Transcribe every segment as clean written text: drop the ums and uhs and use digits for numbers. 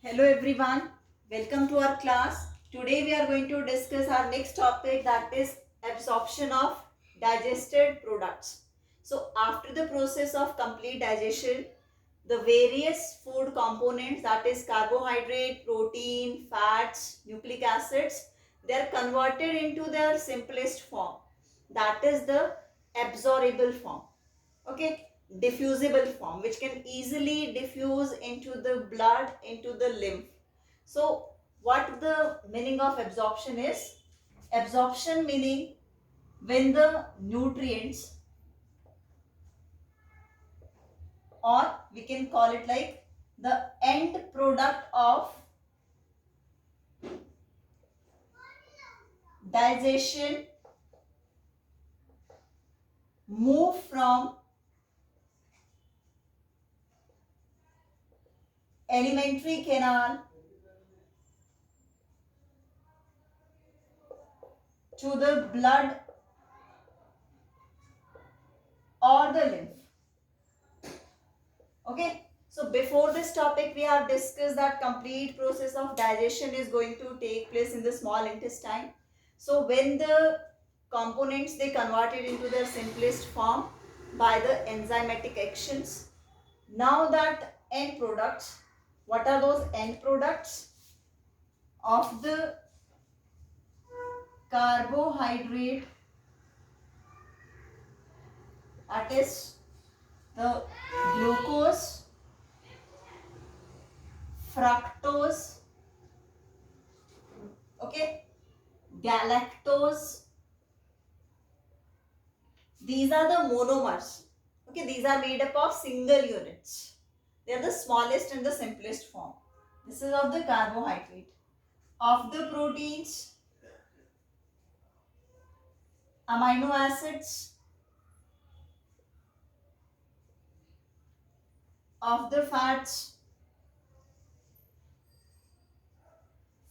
Hello everyone, welcome to our class. Today we are going to discuss our next topic, that is absorption of digested products. So after the process of complete digestion, the various food components, that is carbohydrate, protein, fats, nucleic acids, they are converted into their simplest form, that is the absorbable form. Okay, diffusible form, which can easily diffuse into the blood, into the lymph. So what the meaning of absorption is? Absorption meaning when the nutrients, or we can call it like the end product of digestion, move from alimentary canal to the blood or the lymph. Okay, so before this topic we have discussed that complete process of digestion is going to take place in the small intestine. So when the components, they converted into their simplest form by the enzymatic actions. Now that end products, what are those end products? Of the carbohydrate, that is the glucose, fructose, okay, galactose. These are the monomers. Okay, these are made up of single units. They are the smallest and the simplest form. This is of the carbohydrate. Of the proteins, amino acids. Of the fats,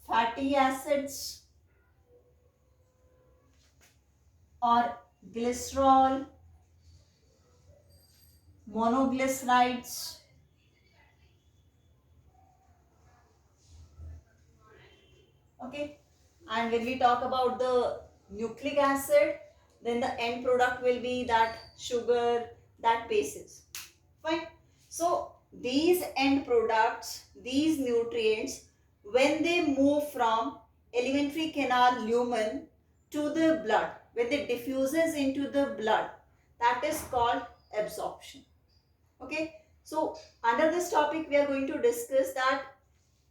fatty acids or glycerol, monoglycerides. Okay, and when we talk about the nucleic acid, then the end product will be that sugar, that bases. Fine. So these end products, these nutrients, when they move from alimentary canal lumen to the blood, when they diffuses into the blood, that is called absorption. Okay, so under this topic we are going to discuss that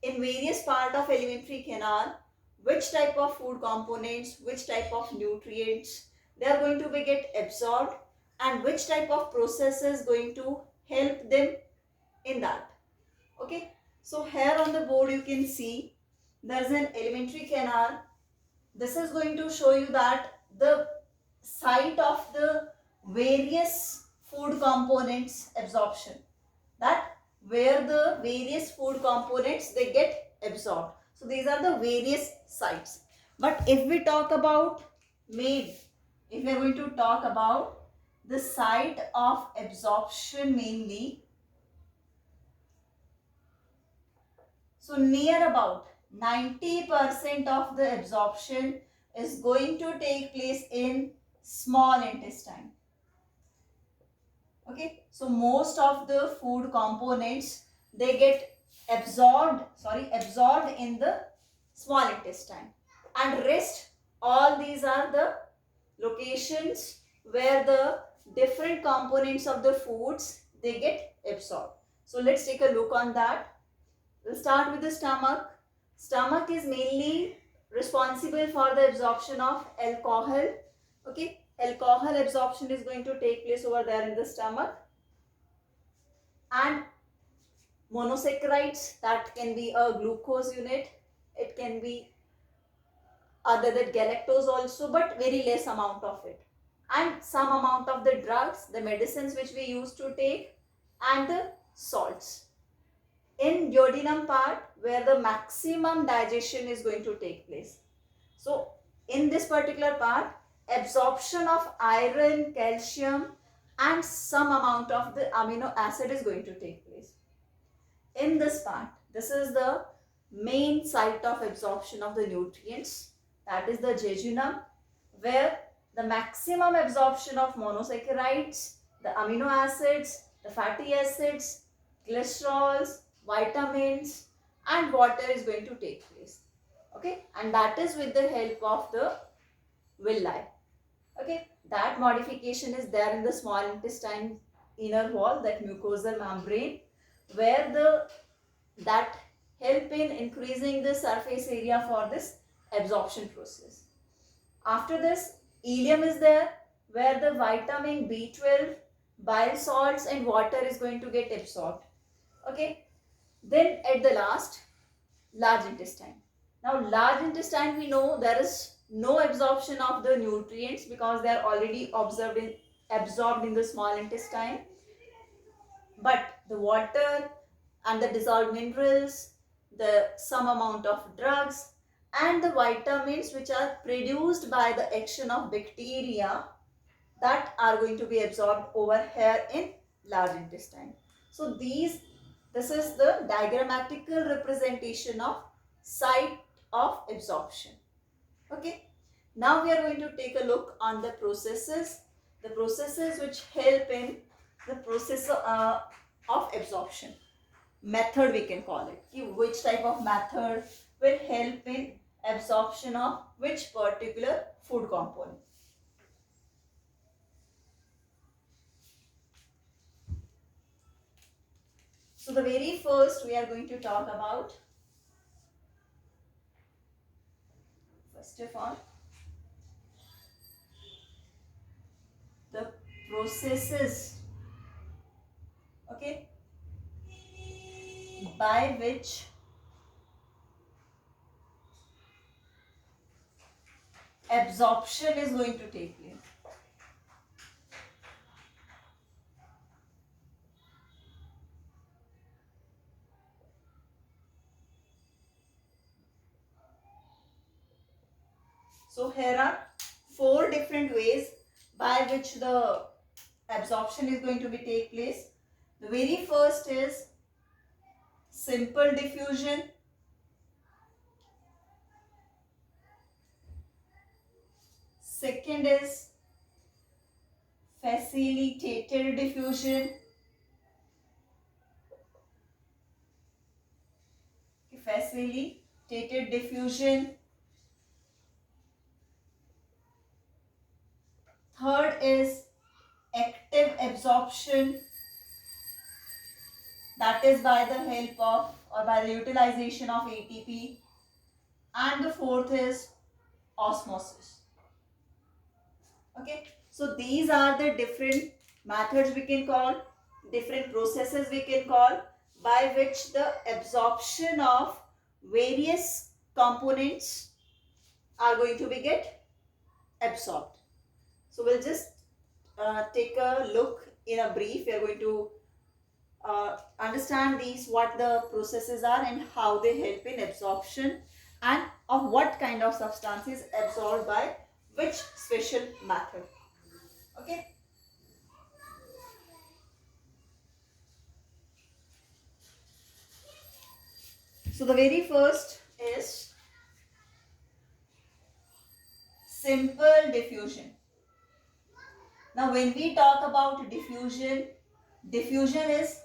in various part of alimentary canal, which type of food components, which type of nutrients, they are going to be get absorbed, and which type of process is going to help them in that. Okay, so here on the board you can see there is an alimentary canal. This is going to show you that the site of the various food components absorption, that where the various food components, they get absorbed. So these are the various sites. But if we talk about made, if we are going to talk about the site of absorption mainly, so near about 90% of the absorption is going to take place in small intestine. Okay, so most of the food components, they get absorbed in the small intestine, and rest, all these are the locations where the different components of the foods, they get absorbed. So let's take a look on that. We'll start with the stomach. Stomach is mainly responsible for the absorption of alcohol. Okay, alcohol absorption is going to take place over there in the stomach. And monosaccharides, that can be a glucose unit, it can be other than galactose also, but very less amount of it, and some amount of the drugs, the medicines which we used to take, and the salts. In duodenum part, where the maximum digestion is going to take place. So in this particular part, absorption of iron, calcium, and some amount of the amino acid is going to take place. In this part, This is the main site of absorption of the nutrients, that is the jejunum, where the maximum absorption of monosaccharides, the amino acids, the fatty acids, cholesterols, vitamins and water is going to take place. Okay, and that is with the help of the villi. Okay, that modification is there in the small intestine inner wall, that mucosal membrane, where that help in increasing the surface area for this absorption process. After this, ileum is there, where the vitamin B12, bile salts and water is going to get absorbed. Okay, then at the last, large intestine. Now large intestine, we know there is no absorption of the nutrients because they are already absorbed in the small intestine, but the water and the dissolved minerals, the some amount of drugs and the vitamins which are produced by the action of bacteria, that are going to be absorbed over here in large intestine. So this is the diagrammatical representation of site of absorption. Okay. Now we are going to take a look on the processes which help in the process of absorption. Method we can call it. Which type of method will help in absorption of which particular food component. So the very first we are going to talk about, first of all, the processes, okay, by which absorption is going to take place. So here are 4 different ways by which the absorption is going to be take place. The very first is simple diffusion. Second is facilitated diffusion. Facilitated diffusion. Third is active absorption, that is by the help of or by the utilization of ATP. And the fourth is osmosis. Okay, so these are the different methods we can call, different processes we can call, by which the absorption of various components are going to be get absorbed. So we'll just take a look in a brief. We are going to understand these, what the processes are and how they help in absorption, and of what kind of substances absorbed by which special method. Okay. So the very first is simple diffusion. Now when we talk about diffusion, diffusion is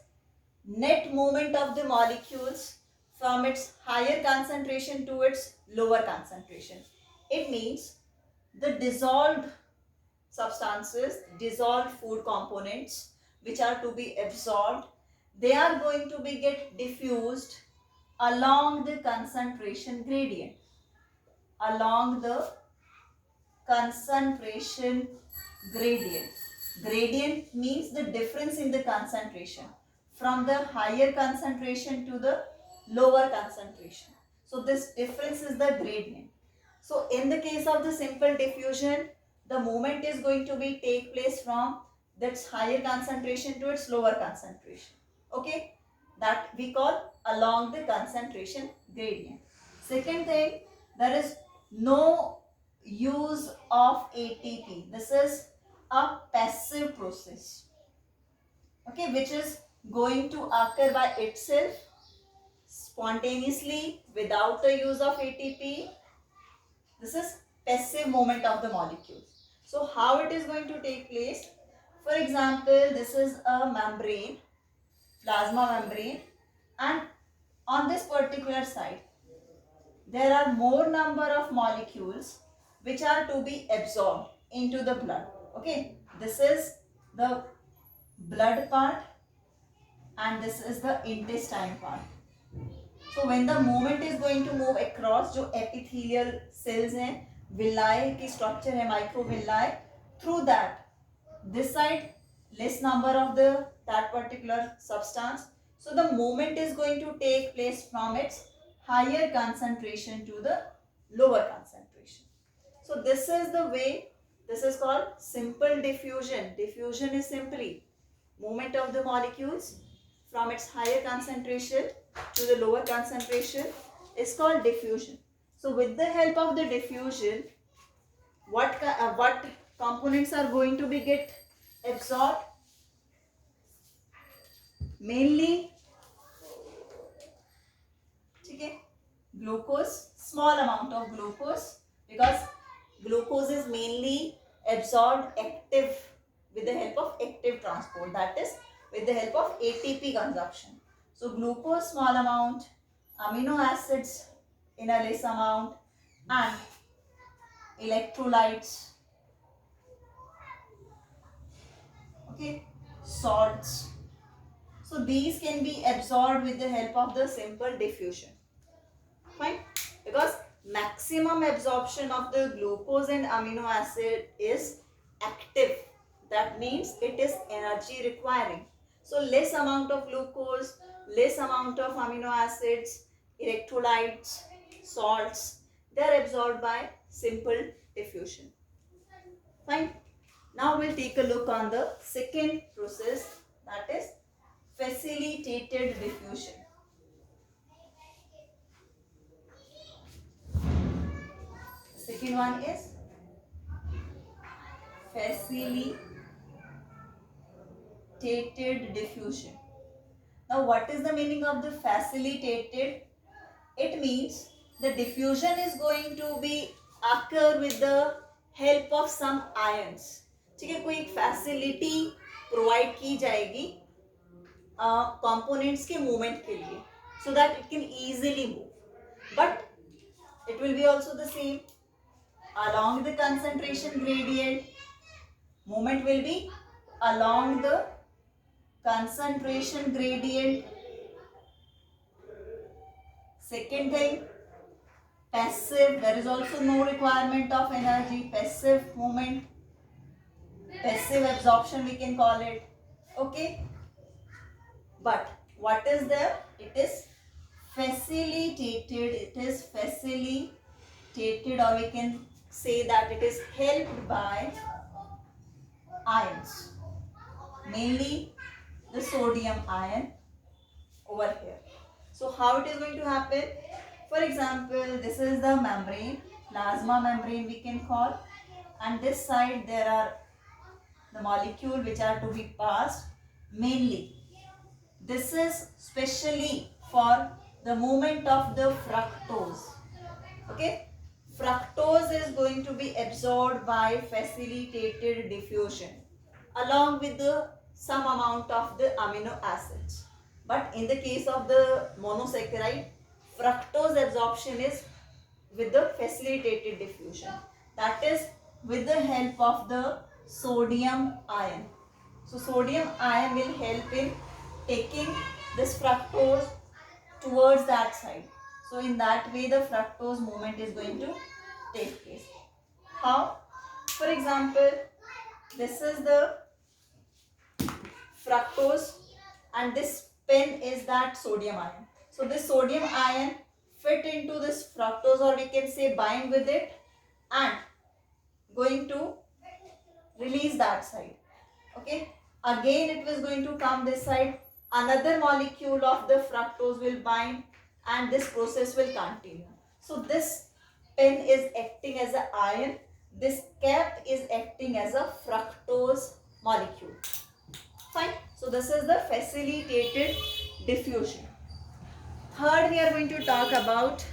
net movement of the molecules from its higher concentration to its lower concentration. It means the dissolved substances, dissolved food components which are to be absorbed, they are going to be get diffused along the concentration gradient. Along the concentration gradient. Gradient means the difference in the concentration from the higher concentration to the lower concentration. So this difference is the gradient. So in the case of the simple diffusion, the movement is going to be take place from its higher concentration to its lower concentration. Okay, that we call along the concentration gradient. Second thing, there is no use of ATP. This is a passive process, okay, which is going to occur by itself. spontaneously without the use of ATP. This is passive movement of the molecule. So how it is going to take place? For example, this is a membrane, plasma membrane, and on this particular side, there are more number of molecules which are to be absorbed into the blood. Okay, this is the blood part and this is the intestine part. So when the movement is going to move across जो epithelial cells हैं, villi की structure है, microvilli, through that, this side less number of the that particular substance. So the movement is going to take place from its higher concentration to the lower concentration. So this is the way. This is called simple diffusion. Diffusion is simply movement of the molecules from its higher concentration to the lower concentration is called diffusion. So with the help of the diffusion, what components are going to be get absorbed? Mainly, okay, glucose, small amount of glucose, because glucose is mainly absorbed active with the help of active transport, that is with the help of ATP consumption. So glucose small amount, amino acids in a less amount, and electrolytes, okay, salts. So these can be absorbed with the help of the simple diffusion. Fine, because maximum absorption of the glucose and amino acid is active. That means it is energy requiring. So less amount of glucose, less amount of amino acids, electrolytes, salts, they are absorbed by simple diffusion. Fine. Now we'll take a look on the second process, that is facilitated diffusion. The second one is facilitated diffusion. Now what is the meaning of the facilitated? It means the diffusion is going to be occur with the help of some ions. ठीक है, कोई एक facility provide की जाएगी components के movement के लिए, so that it can easily move, but it will be also the same. Along the concentration gradient, movement will be along the concentration gradient. Second thing, passive, there is also no requirement of energy, passive movement, passive absorption we can call it. Okay, but what is there? It is facilitated. It is facilitated, or we can say that it is helped by ions, mainly the sodium ion over here. So how it is going to happen? For example, this is the membrane, plasma membrane we can call, and this side there are the molecule which are to be passed. Mainly this is specially for the movement of the fructose. Okay, fructose is going to be absorbed by facilitated diffusion along with the some amount of the amino acids. But in the case of the monosaccharide, fructose absorption is with the facilitated diffusion, that is with the help of the sodium ion. So sodium ion will help in taking this fructose towards that side. So in that way the fructose movement is going to take place. How? For example, this is the fructose and this pen is that sodium ion. So this sodium ion fit into this fructose, or we can say bind with it, and going to release that side. Okay, again it was going to come this side, another molecule of the fructose will bind, and this process will continue. So this pen is acting as an ion, this cap is acting as a fructose molecule. Fine. So this is the facilitated diffusion. Third, we are going to talk about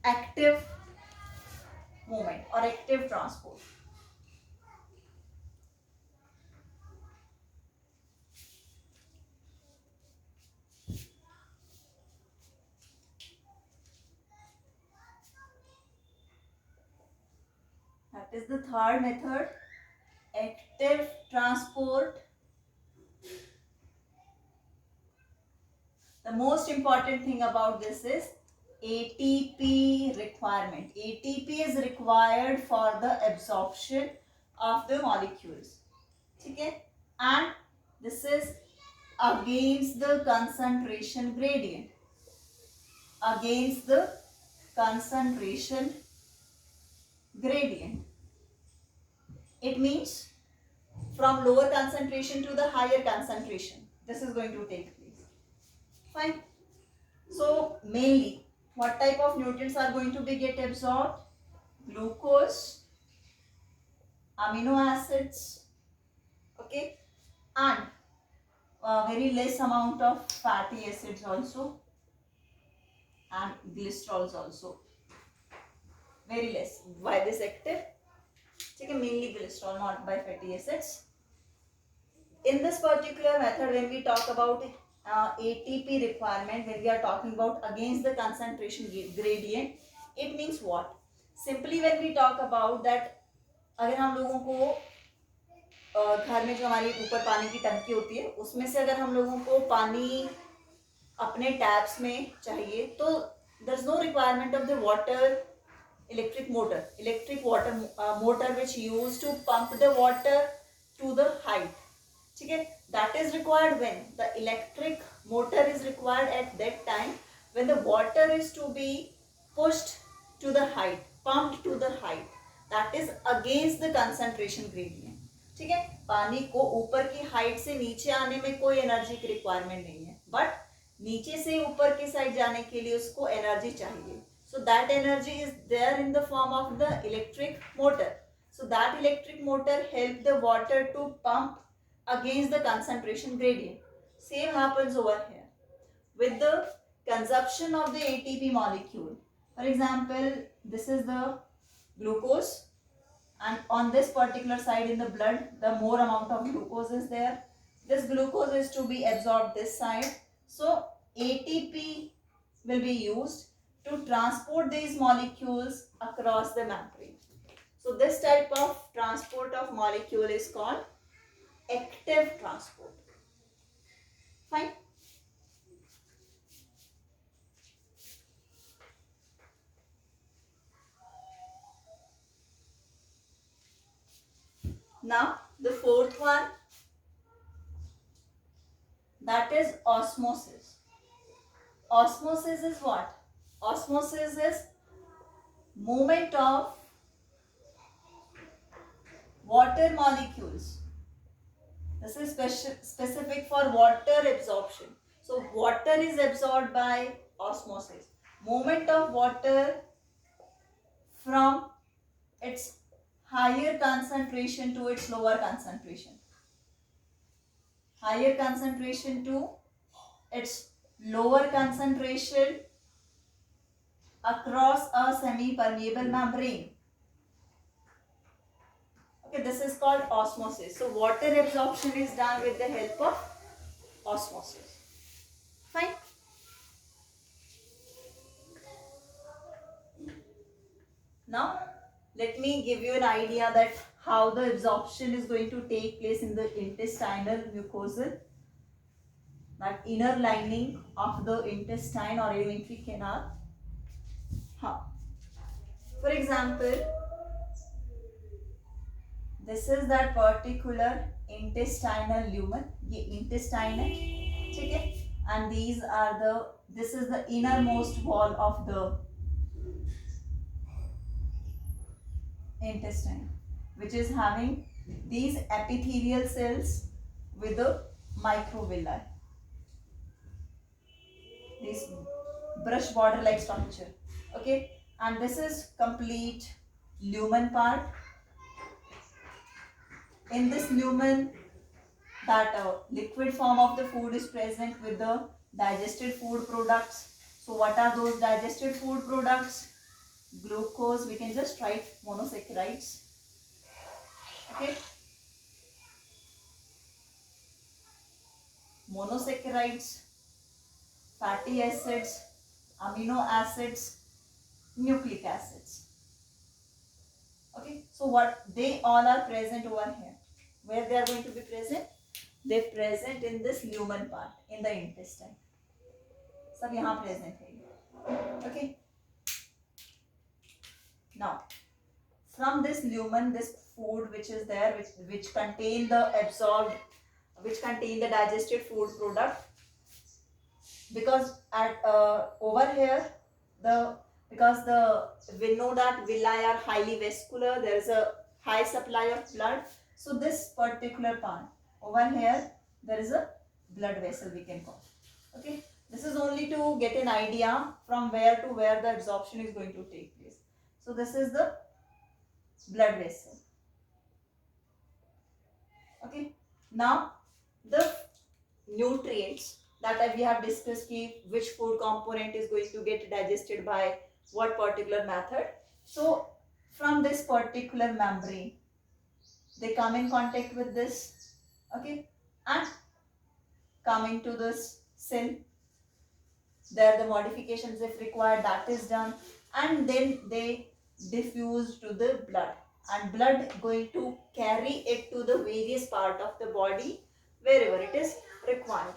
active movement or active transport. That is the third method, active transport. The most important thing about this is ATP requirement. ATP is required for the absorption of the molecules. Okay? And this is against the concentration gradient. Against the concentration gradient. It means from lower concentration to the higher concentration. This is going to take place. Fine. So mainly, what type of nutrients are going to be get absorbed? Glucose, amino acids, okay, and very less amount of fatty acids also, and glycerols also. Very less. Why this active? Okay, mainly glycerol, not by fatty acids. In this particular method, when we talk about ATP requirement, when we are talking about against the concentration gradient, it means what? Simply when we talk about that, अगर हम लोगों को घर में जो हमारी ऊपर पानी की टंकी होती है उसमें से अगर हम लोगों को पानी अपने टैप्स में चाहिए तो there is no requirement of the water electric water motor which used to pump the water to the height. ठीक है, that is required when the electric motor is required at that time when the water is to be pushed to the height, pumped to the height, that is against the concentration gradient. ठीक है, पानी को ऊपर की height से नीचे आने में कोई एनर्जी की रिक्वायरमेंट नहीं है, बट नीचे से ऊपर की साइड जाने के लिए उसको एनर्जी चाहिए. So that energy is there in the form of the electric motor. So that electric motor help the water to pump against the concentration gradient. Same happens over here with the consumption of the ATP molecule. For example, this is the glucose, and on this particular side in the blood, the more amount of glucose is there. This glucose is to be absorbed this side. So ATP will be used to transport these molecules across the membrane. So this type of transport of molecule is called active transport. Fine. Now the fourth one, that is osmosis. Osmosis is what? Osmosis is movement of water molecules. This is specific for water absorption. So water is absorbed by osmosis. Movement of water from its higher concentration to its lower concentration. Higher concentration to its lower concentration across a semi-permeable membrane. Okay, this is called osmosis. So water absorption is done with the help of osmosis. Fine. Now let me give you an idea that how the absorption is going to take place in the intestinal mucosa, that inner lining of the intestine or alimentary canal. For example, this is that particular intestinal lumen. ये intestine है, ठीक है, and this is the innermost wall of the intestine, which is having these epithelial cells with the microvilli, this brush border like structure. Okay, and this is complete lumen part. In this lumen, that liquid form of the food is present with the digested food products. So what are those digested food products? Glucose, we can just write monosaccharides. Okay. Monosaccharides, fatty acids, amino acids, nucleic acids. Okay. So what they all are present over here. Where they are going to be present? They present in this lumen part, in the intestine. सब यहाँ present है. Okay. Now, from this lumen, this food which is there, which contain the absorbed, which contain the digested food product, because at over here we know that villi are highly vascular, there is a high supply of blood. So this particular part over here, there is a blood vessel, we can call. Okay, this is only to get an idea from where to where the absorption is going to take place. So this is the blood vessel. Okay, now the nutrients that we have discussed, which food component is going to get digested by what particular method. So from this particular membrane, they come in contact with this, okay, and come into this cell. There the modifications, if required, that is done, and then they diffuse to the blood, and blood going to carry it to the various part of the body wherever it is required.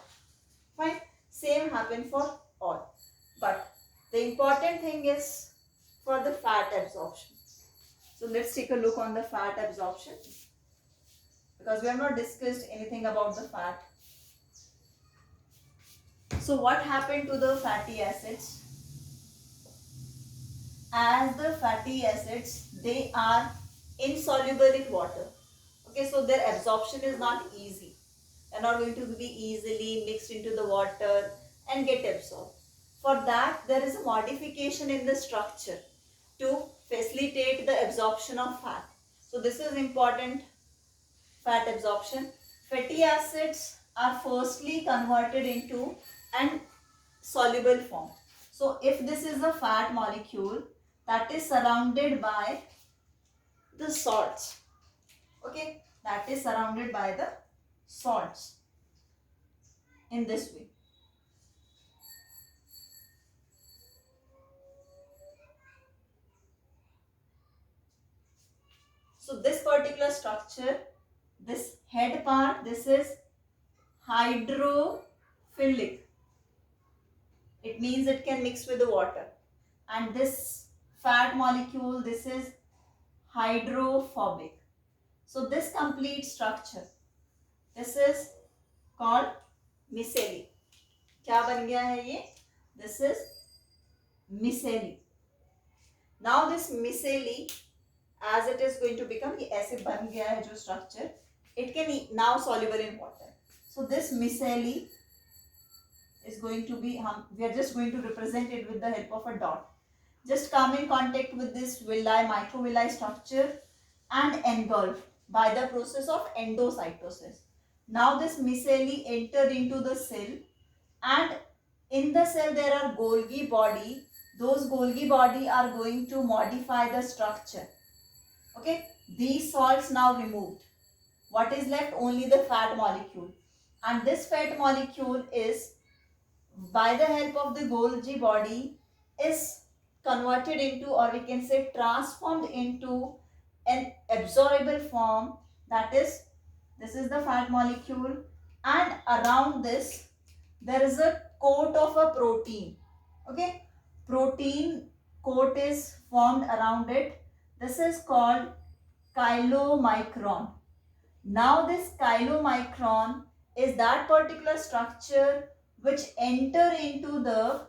Fine. Same happen for all. But the important thing is for the fat absorption. So let's take a look on the fat absorption, because we have not discussed anything about the fat. So what happened to the fatty acids? As the fatty acids, they are insoluble in water. Okay, so their absorption is not easy. They are not going to be easily mixed into the water and get absorbed. For that, there is a modification in the structure to facilitate the absorption of fat. So this is important, fat absorption. Fatty acids are firstly converted into an soluble form. So if this is a fat molecule that is surrounded by the salts, okay, that is surrounded by the salts in this way. So this particular structure, this head part, this is hydrophilic. It means it can mix with the water. And this fat molecule, this is hydrophobic. So this complete structure, this is called micelle. क्या बन गया है ये? This is micelle. Now this micelle, as it is going to become, ये ऐसे बन गया है जो structure, it can now soluble in water. So this micelle is going to be, we are just going to represent it with the help of a dot. Just come in contact with this villi, microvilli structure and engulf by the process of endocytosis. Now this micelle enter into the cell, and in the cell there are Golgi body. Those Golgi body are going to modify the structure. Okay, these salts now removed. What is left? Only the fat molecule. And this fat molecule is, by the help of the Golgi body, is converted into, or we can say transformed into, an absorbable form. That is, this is the fat molecule, and around this there is a coat of a protein. Okay, protein coat is formed around it. This is called chylomicron. Now this chylomicron is that particular structure which enter into the,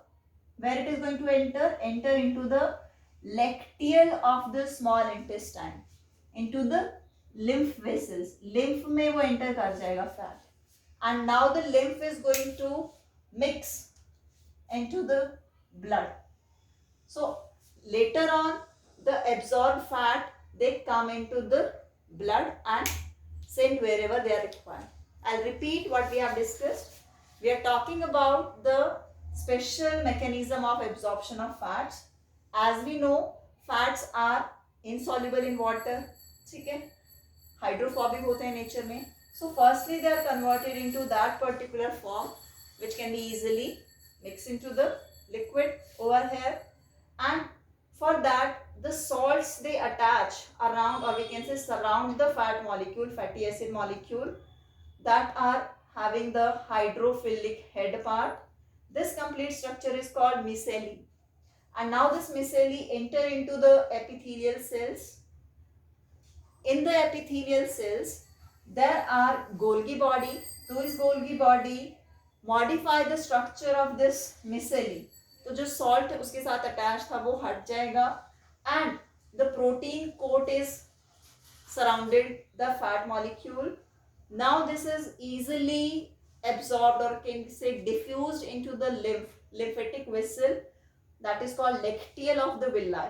where it is going to enter into the lacteal of the small intestine, into the lymph vessels. Lymph में वो enter कर जाएगा fat, and now the lymph is going to mix into the blood. So later on, the absorbed fat, they come into the blood and sent wherever they are required. I'll repeat what we have discussed. we are talking about the special mechanism of absorption of fats. As we know, fats are insoluble in water. ठीक है, hydrophobic होते हैं nature में. So firstly they are converted into that particular form which can be easily mixed into the liquid over here, and for that the salts they attach around, or we can say surround the fat molecule, fatty acid molecule, that are having the hydrophilic head part. This complete structure is called micelle, and now this micelle enter into the epithelial cells. In the epithelial cells there are Golgi body. तो इस Golgi body modify the structure of this micelle. तो जो salt उसके साथ attached था वो हट जाएगा, and the protein coat is surrounded the fat molecule. Now this is easily absorbed, or can say diffused into the lymphatic vessel, that is called lacteal of the villi.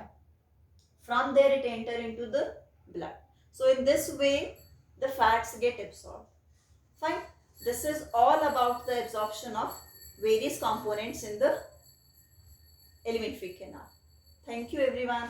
From there it enter into the blood. So in this way the fats get absorbed. Fine. This is all about the absorption of various components in the alimentary canal. Thank you everyone.